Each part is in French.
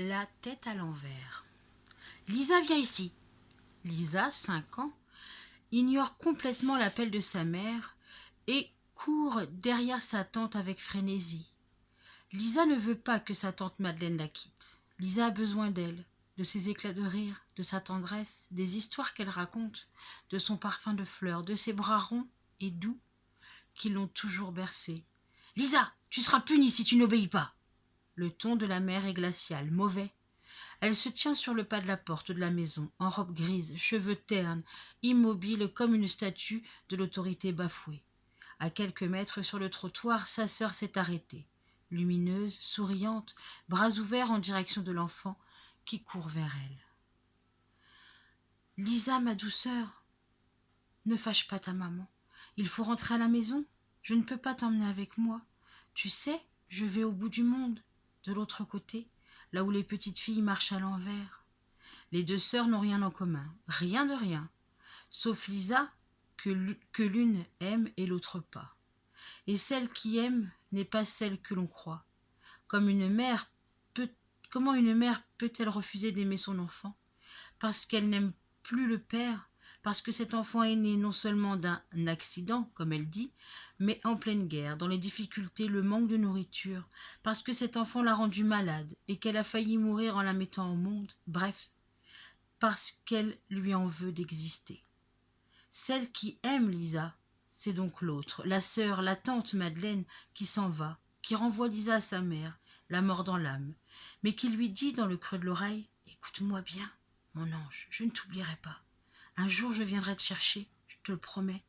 La tête à l'envers. Lisa, viens ici. Lisa, 5 ans, ignore complètement l'appel de sa mère et court derrière sa tante avec frénésie. Lisa ne veut pas que sa tante Madeleine la quitte. Lisa a besoin d'elle, de ses éclats de rire, de sa tendresse, des histoires qu'elle raconte, de son parfum de fleurs, de ses bras ronds et doux qui l'ont toujours bercée. « Lisa, tu seras punie si tu n'obéis pas !» Le ton de la mère est glacial, mauvais. Elle se tient sur le pas de la porte de la maison, en robe grise, cheveux ternes, immobile comme une statue de l'autorité bafouée. À quelques mètres sur le trottoir, sa sœur s'est arrêtée, lumineuse, souriante, bras ouverts en direction de l'enfant qui court vers elle. « Lisa, ma douceur, ne fâche pas ta maman. Il faut rentrer à la maison. Je ne peux pas t'emmener avec moi. Tu sais, je vais au bout du monde, de l'autre côté, là où les petites filles marchent à l'envers. » Les deux sœurs n'ont rien en commun, rien de rien, sauf Lisa, que l'une aime et l'autre pas. Et celle qui aime n'est pas celle que l'on croit. Comment une mère peut-elle refuser d'aimer son enfant? Parce qu'elle n'aime plus le père, parce que cet enfant est né non seulement d'un accident, comme elle dit, mais en pleine guerre, dans les difficultés, le manque de nourriture, parce que cet enfant l'a rendue malade et qu'elle a failli mourir en la mettant au monde, bref, parce qu'elle lui en veut d'exister. Celle qui aime Lisa, c'est donc l'autre, la sœur, la tante Madeleine, qui s'en va, qui renvoie Lisa à sa mère, la mort dans l'âme, mais qui lui dit dans le creux de l'oreille « Écoute-moi bien, mon ange, je ne t'oublierai pas. Un jour je viendrai te chercher, je te le promets,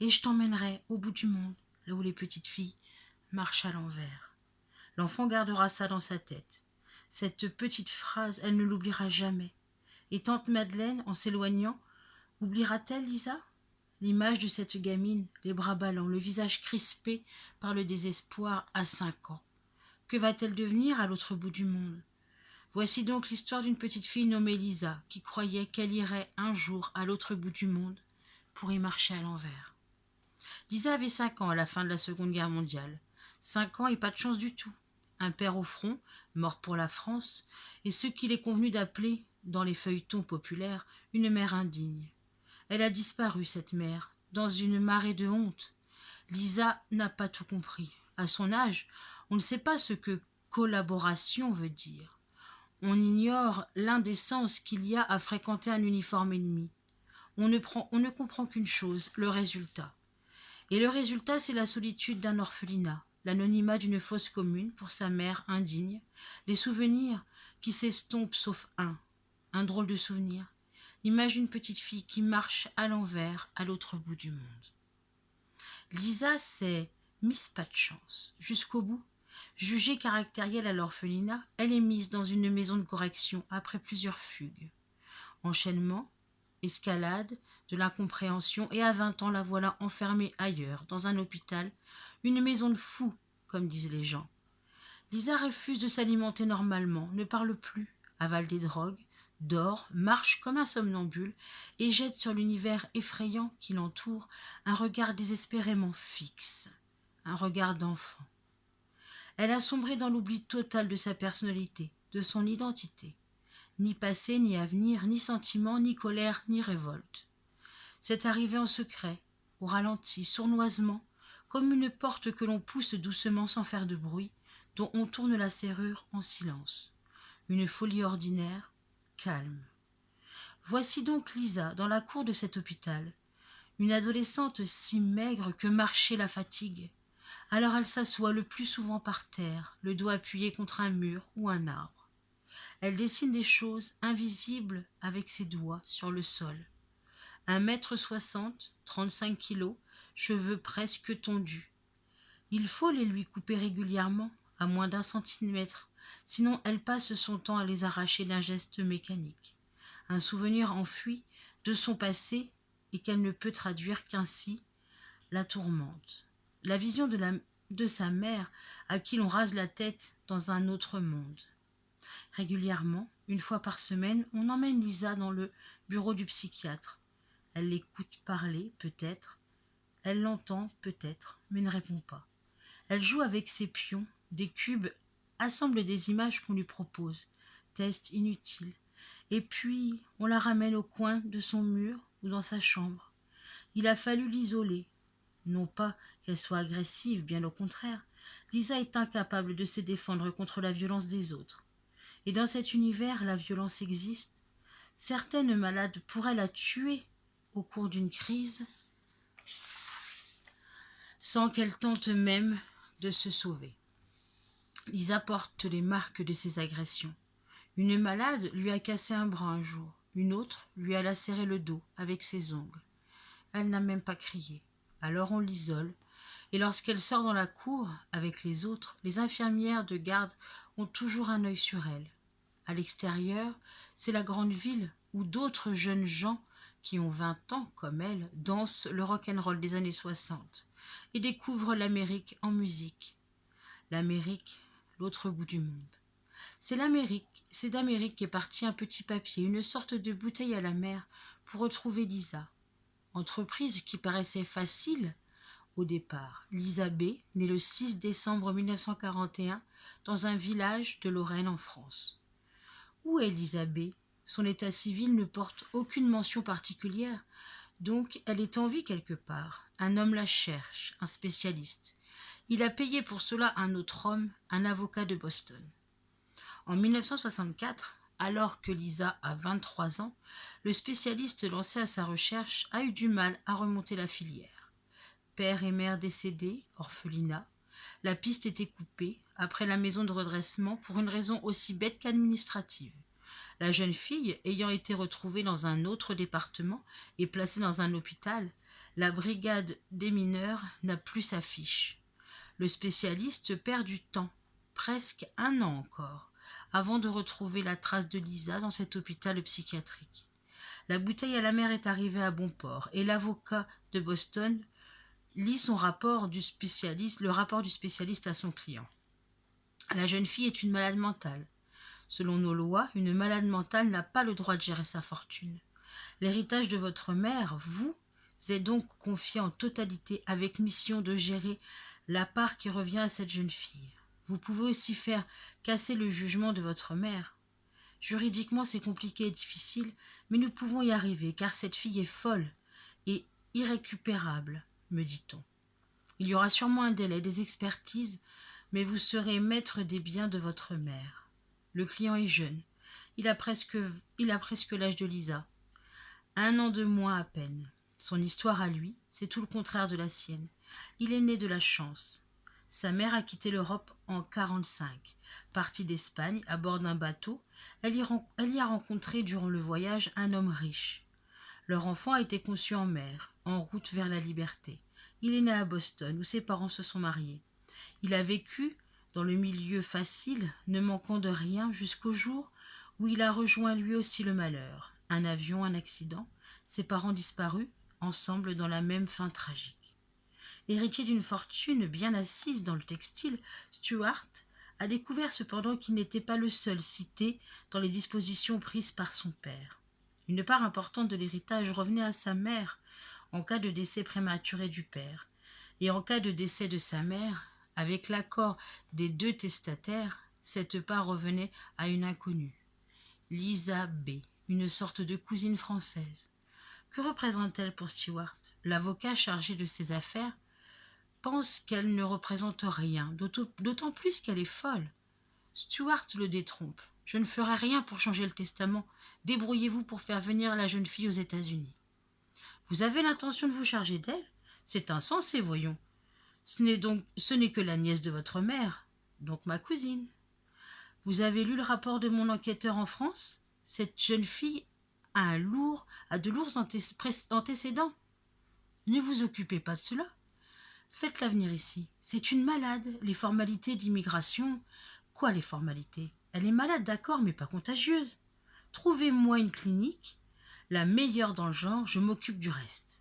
et je t'emmènerai au bout du monde, là où les petites filles marchent à l'envers. » L'enfant gardera ça dans sa tête. Cette petite phrase, elle ne l'oubliera jamais. Et tante Madeleine, en s'éloignant, oubliera-t-elle Lisa? L'image de cette gamine, les bras ballants, le visage crispé par le désespoir à 5 ans. Que va-t-elle devenir à l'autre bout du monde? Voici donc l'histoire d'une petite fille nommée Lisa, qui croyait qu'elle irait un jour à l'autre bout du monde pour y marcher à l'envers. Lisa avait 5 ans à la fin de la Seconde Guerre mondiale. 5 ans et pas de chance du tout. Un père au front, mort pour la France, et ce qu'il est convenu d'appeler, dans les feuilletons populaires, une mère indigne. Elle a disparu, cette mère, dans une marée de honte. Lisa n'a pas tout compris. À son âge, on ne sait pas ce que collaboration veut dire. On ignore l'indécence qu'il y a à fréquenter un uniforme ennemi. On ne comprend qu'une chose, le résultat. Et le résultat, c'est la solitude d'un orphelinat, l'anonymat d'une fosse commune pour sa mère indigne, les souvenirs qui s'estompent sauf un drôle de souvenir, l'image d'une petite fille qui marche à l'envers à l'autre bout du monde. Lisa, c'est Miss Pas de chance, jusqu'au bout. Jugée caractérielle à l'orphelinat, elle est mise dans une maison de correction après plusieurs fugues. Enchaînement, escalade, de l'incompréhension, et à 20 ans la voilà enfermée ailleurs, dans un hôpital, une maison de fous, comme disent les gens. Lisa refuse de s'alimenter normalement, ne parle plus, avale des drogues, dort, marche comme un somnambule et jette sur l'univers effrayant qui l'entoure un regard désespérément fixe, un regard d'enfant. Elle a sombré dans l'oubli total de sa personnalité, de son identité. Ni passé, ni avenir, ni sentiment, ni colère, ni révolte. C'est arrivé en secret, au ralenti, sournoisement, comme une porte que l'on pousse doucement sans faire de bruit, dont on tourne la serrure en silence. Une folie ordinaire, calme. Voici donc Lisa dans la cour de cet hôpital, une adolescente si maigre que marcher la fatigue. Alors elle s'assoit le plus souvent par terre, le dos appuyé contre un mur ou un arbre. Elle dessine des choses invisibles avec ses doigts sur le sol. 1,60 m, 35 kilos, cheveux presque tondus. Il faut les lui couper régulièrement, à moins d'1 centimètre, sinon elle passe son temps à les arracher d'un geste mécanique. Un souvenir enfoui de son passé et qu'elle ne peut traduire qu'ainsi, la tourmente. La vision de sa mère à qui l'on rase la tête dans un autre monde. Régulièrement, 1 fois par semaine, on emmène Lisa dans le bureau du psychiatre. Elle l'écoute parler, peut-être. Elle l'entend, peut-être, mais ne répond pas. Elle joue avec ses pions, des cubes, assemble des images qu'on lui propose. tests inutiles. Et puis, on la ramène au coin de son mur ou dans sa chambre. Il a fallu l'isoler. Non pas qu'elle soit agressive, bien au contraire. Lisa est incapable de se défendre contre la violence des autres. Et dans cet univers, la violence existe. Certaines malades pourraient la tuer au cours d'une crise sans qu'elle tente même de se sauver. Lisa porte les marques de ses agressions. Une malade lui a cassé un bras un jour. Une autre lui a lacéré le dos avec ses ongles. Elle n'a même pas crié. Alors on l'isole, et lorsqu'elle sort dans la cour avec les autres, les infirmières de garde ont toujours un œil sur elle. À l'extérieur, c'est la grande ville où d'autres jeunes gens qui ont 20 ans, comme elle, dansent le rock'n'roll des années 60 et découvrent l'Amérique en musique. L'Amérique, l'autre bout du monde. C'est d'Amérique qu'est parti un petit papier, une sorte de bouteille à la mer pour retrouver Lisa. Entreprise qui paraissait facile au départ. Lisa B, née le 6 décembre 1941 dans un village de Lorraine en France. Où est Lisa B? Son état civil ne porte aucune mention particulière, donc elle est en vie quelque part. Un homme la cherche, un spécialiste. Il a payé pour cela un autre homme, un avocat de Boston. En 1964, alors que Lisa a 23 ans, le spécialiste lancé à sa recherche a eu du mal à remonter la filière. Père et mère décédés, orphelinat, la piste était coupée après la maison de redressement pour une raison aussi bête qu'administrative. La jeune fille ayant été retrouvée dans un autre département et placée dans un hôpital, la brigade des mineurs n'a plus sa fiche. Le spécialiste perd du temps, presque un an encore, avant de retrouver la trace de Lisa dans cet hôpital psychiatrique. La bouteille à la mer est arrivée à bon port et l'avocat de Boston lit le rapport du spécialiste à son client. La jeune fille est une malade mentale. Selon nos lois, une malade mentale n'a pas le droit de gérer sa fortune. L'héritage de votre mère, vous est donc confié en totalité avec mission de gérer la part qui revient à cette jeune fille. Vous pouvez aussi faire casser le jugement de votre mère. Juridiquement, c'est compliqué et difficile, mais nous pouvons y arriver, car cette fille est folle et irrécupérable, me dit-on. Il y aura sûrement un délai, des expertises, mais vous serez maître des biens de votre mère. Le client est jeune. Il a presque l'âge de Lisa. 1 an de moins à peine. Son histoire à lui, c'est tout le contraire de la sienne. Il est né de la chance. Sa mère a quitté l'Europe en 1945. Partie d'Espagne à bord d'un bateau, elle y a rencontré durant le voyage un homme riche. Leur enfant a été conçu en mer, en route vers la liberté. Il est né à Boston, où ses parents se sont mariés. Il a vécu dans le milieu facile, ne manquant de rien, jusqu'au jour où il a rejoint lui aussi le malheur. Un avion, un accident, ses parents disparus, ensemble dans la même fin tragique. Héritier d'une fortune bien assise dans le textile, Stuart a découvert cependant qu'il n'était pas le seul cité dans les dispositions prises par son père. Une part importante de l'héritage revenait à sa mère en cas de décès prématuré du père, et en cas de décès de sa mère, avec l'accord des 2 testataires, cette part revenait à une inconnue, Lisa B., une sorte de cousine française. Que représente-t-elle pour Stuart? L'avocat chargé de ses affaires pense qu'elle ne représente rien, d'autant plus qu'elle est folle. Stuart le détrompe. Je ne ferai rien pour changer le testament. Débrouillez-vous pour faire venir la jeune fille aux États-Unis. Vous avez l'intention de vous charger d'elle? C'est insensé, voyons. Ce n'est que la nièce de votre mère, donc ma cousine. Vous avez lu le rapport de mon enquêteur en France? Cette jeune fille a de lourds antécédents. Ne vous occupez pas de cela. Faites-la venir ici. C'est une malade. Les formalités d'immigration... Quoi, les formalités? Elle est malade, d'accord, mais pas contagieuse. Trouvez-moi une clinique, la meilleure dans le genre, je m'occupe du reste.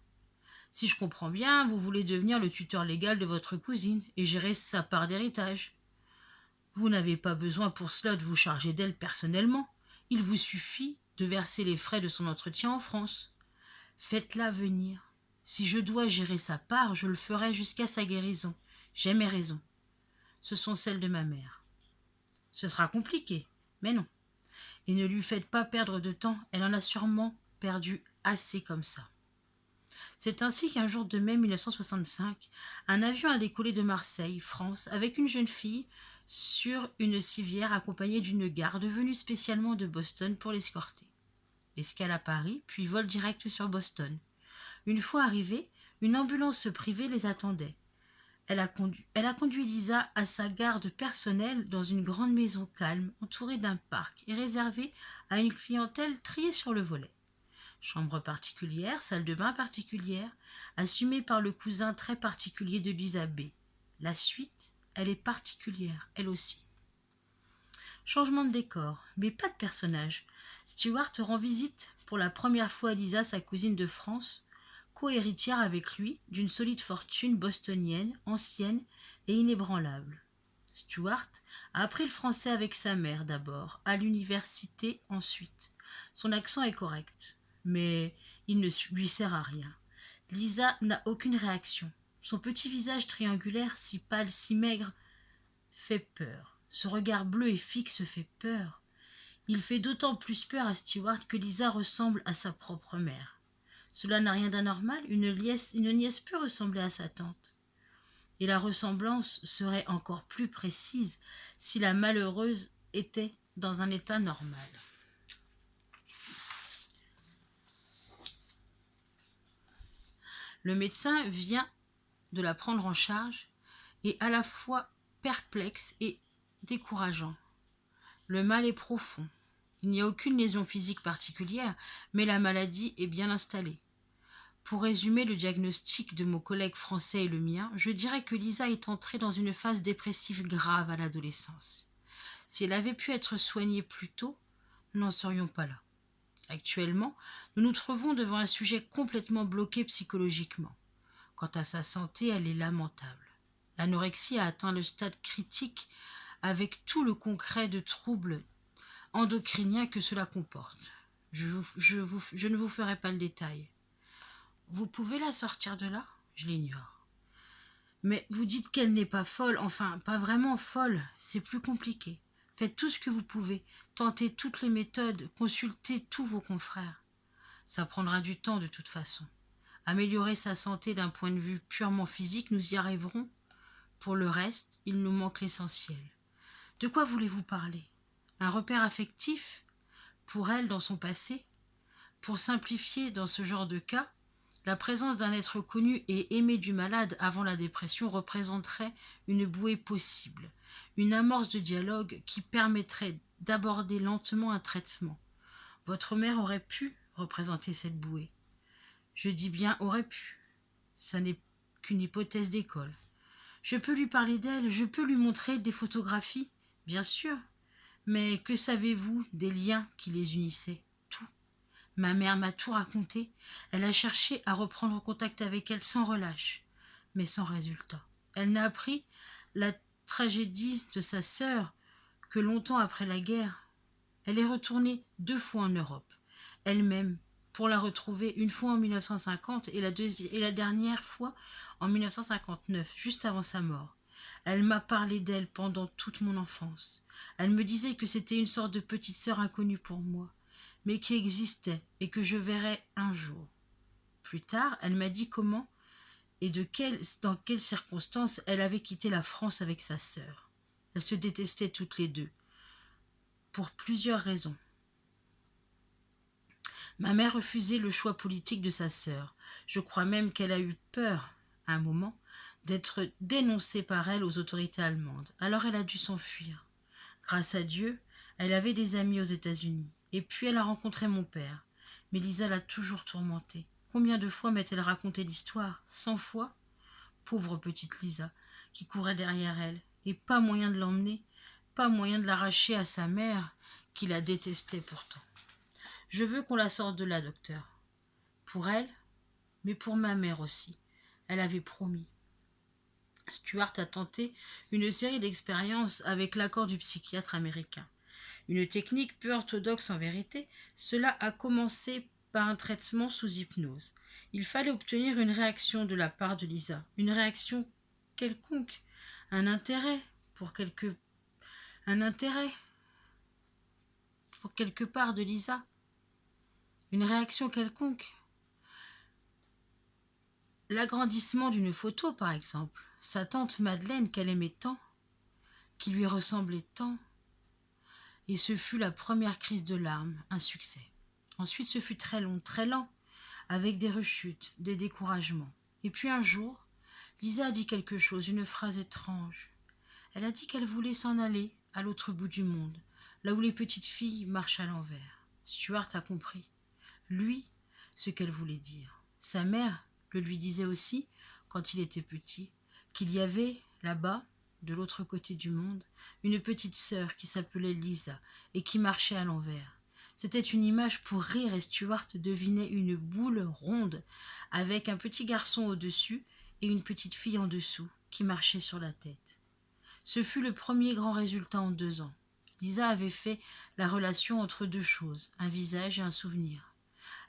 Si je comprends bien, vous voulez devenir le tuteur légal de votre cousine et gérer sa part d'héritage. Vous n'avez pas besoin pour cela de vous charger d'elle personnellement. Il vous suffit de verser les frais de son entretien en France. Faites-la venir. Si je dois gérer sa part, je le ferai jusqu'à sa guérison. J'ai mes raisons. Ce sont celles de ma mère. Ce sera compliqué, mais non. Et ne lui faites pas perdre de temps, elle en a sûrement perdu assez comme ça. C'est ainsi qu'un jour de mai 1965, un avion a décollé de Marseille, France, avec une jeune fille sur une civière accompagnée d'une garde venue spécialement de Boston pour l'escorter. Escale à Paris, puis vol direct sur Boston. Une fois arrivée, une ambulance privée les attendait. Elle a conduit Lisa à sa garde personnelle dans une grande maison calme, entourée d'un parc et réservée à une clientèle triée sur le volet. Chambre particulière, salle de bain particulière, assumée par le cousin très particulier de Lisa B. La suite, elle est particulière, elle aussi. Changement de décor, mais pas de personnage. Stewart rend visite pour la première fois à Lisa, sa cousine de France, co-héritière avec lui d'une solide fortune bostonienne, ancienne et inébranlable. Stewart a appris le français avec sa mère d'abord, à l'université ensuite. Son accent est correct, mais il ne lui sert à rien. Lisa n'a aucune réaction. Son petit visage triangulaire, si pâle, si maigre, fait peur. Ce regard bleu et fixe fait peur. Il fait d'autant plus peur à Stewart que Lisa ressemble à sa propre mère. Cela n'a rien d'anormal, une nièce peut ressembler à sa tante. Et la ressemblance serait encore plus précise si la malheureuse était dans un état normal. Le médecin vient de la prendre en charge et à la fois perplexe et décourageant. Le mal est profond. Il n'y a aucune lésion physique particulière, mais la maladie est bien installée. Pour résumer le diagnostic de mon collègue français et le mien, je dirais que Lisa est entrée dans une phase dépressive grave à l'adolescence. Si elle avait pu être soignée plus tôt, nous n'en serions pas là. Actuellement, nous nous trouvons devant un sujet complètement bloqué psychologiquement. Quant à sa santé, elle est lamentable. L'anorexie a atteint le stade critique avec tout le concret de troubles endocriniens que cela comporte. Je ne vous ferai pas le détail. Vous pouvez la sortir de là ? Je l'ignore. Mais vous dites qu'elle n'est pas folle, enfin, pas vraiment folle, c'est plus compliqué. Faites tout ce que vous pouvez, tentez toutes les méthodes, consultez tous vos confrères. Ça prendra du temps de toute façon. Améliorer sa santé d'un point de vue purement physique, nous y arriverons. Pour le reste, il nous manque l'essentiel. De quoi voulez-vous parler ? Un repère affectif ? Pour elle dans son passé ? Pour simplifier dans ce genre de cas, la présence d'un être connu et aimé du malade avant la dépression représenterait une bouée possible, une amorce de dialogue qui permettrait d'aborder lentement un traitement. Votre mère aurait pu représenter cette bouée. Je dis bien aurait pu. Ça n'est qu'une hypothèse d'école. Je peux lui parler d'elle, je peux lui montrer des photographies, bien sûr. Mais que savez-vous des liens qui les unissaient ? Tout. Ma mère m'a tout raconté. Elle a cherché à reprendre contact avec elle sans relâche, mais sans résultat. Elle n'a appris la tragédie de sa sœur que longtemps après la guerre. Elle est retournée 2 fois en Europe, elle-même, pour la retrouver une fois en 1950 et la dernière fois en 1959, juste avant sa mort. Elle m'a parlé d'elle pendant toute mon enfance. Elle me disait que c'était une sorte de petite sœur inconnue pour moi, mais qui existait et que je verrais un jour. Plus tard, elle m'a dit comment et dans quelles circonstances elle avait quitté la France avec sa sœur. Elles se détestaient toutes les deux, pour plusieurs raisons. Ma mère refusait le choix politique de sa sœur. Je crois même qu'elle a eu peur, à un moment, d'être dénoncée par elle aux autorités allemandes. Alors elle a dû s'enfuir. Grâce à Dieu, elle avait des amis aux États-Unis. Et puis elle a rencontré mon père. Mais Lisa l'a toujours tourmentée. Combien de fois m'a-t-elle raconté l'histoire ? 100 fois ? Pauvre petite Lisa, qui courait derrière elle. Et pas moyen de l'emmener, pas moyen de l'arracher à sa mère, qui la détestait pourtant. Je veux qu'on la sorte de là, docteur. Pour elle, mais pour ma mère aussi. Elle avait promis. Stewart a tenté une série d'expériences avec l'accord du psychiatre américain. Une technique peu orthodoxe en vérité, cela a commencé par un traitement sous hypnose. Il fallait obtenir une réaction de la part de Lisa, une réaction quelconque, un intérêt pour pour quelque part de Lisa. Une réaction quelconque. L'agrandissement d'une photo, par exemple. Sa tante Madeleine qu'elle aimait tant, qui lui ressemblait tant. Et ce fut la première crise de larmes, un succès. Ensuite, ce fut très long, très lent, avec des rechutes, des découragements. Et puis un jour, Lisa a dit quelque chose, une phrase étrange. Elle a dit qu'elle voulait s'en aller, à l'autre bout du monde, là où les petites filles marchent à l'envers. Stuart a compris, lui, ce qu'elle voulait dire. Sa mère le lui disait aussi, quand il était petit, qu'il y avait, là-bas, de l'autre côté du monde, une petite sœur qui s'appelait Lisa et qui marchait à l'envers. C'était une image pour rire et Stuart devinait une boule ronde avec un petit garçon au-dessus et une petite fille en dessous qui marchait sur la tête. Ce fut le premier grand résultat en 2 ans. Lisa avait fait la relation entre deux choses, un visage et un souvenir.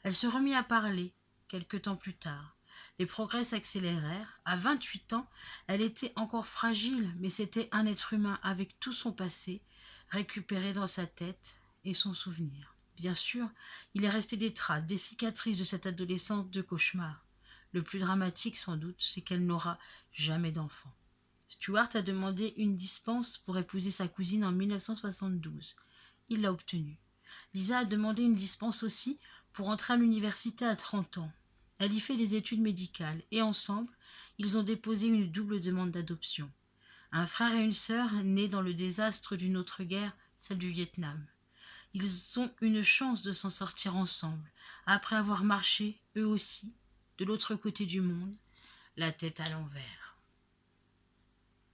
Elle se remit à parler, quelque temps plus tard. Les progrès s'accélérèrent. À 28 ans, elle était encore fragile, mais c'était un être humain avec tout son passé, récupéré dans sa tête et son souvenir. Bien sûr, il est resté des traces, des cicatrices de cette adolescence de cauchemar. Le plus dramatique, sans doute, c'est qu'elle n'aura jamais d'enfant. Stuart a demandé une dispense pour épouser sa cousine en 1972. Il l'a obtenue. Lisa a demandé une dispense aussi pour entrer à l'université à 30 ans. Elle y fait des études médicales et ensemble, ils ont déposé une double demande d'adoption. Un frère et une sœur nés dans le désastre d'une autre guerre, celle du Vietnam. Ils ont une chance de s'en sortir ensemble, après avoir marché, eux aussi, de l'autre côté du monde, la tête à l'envers.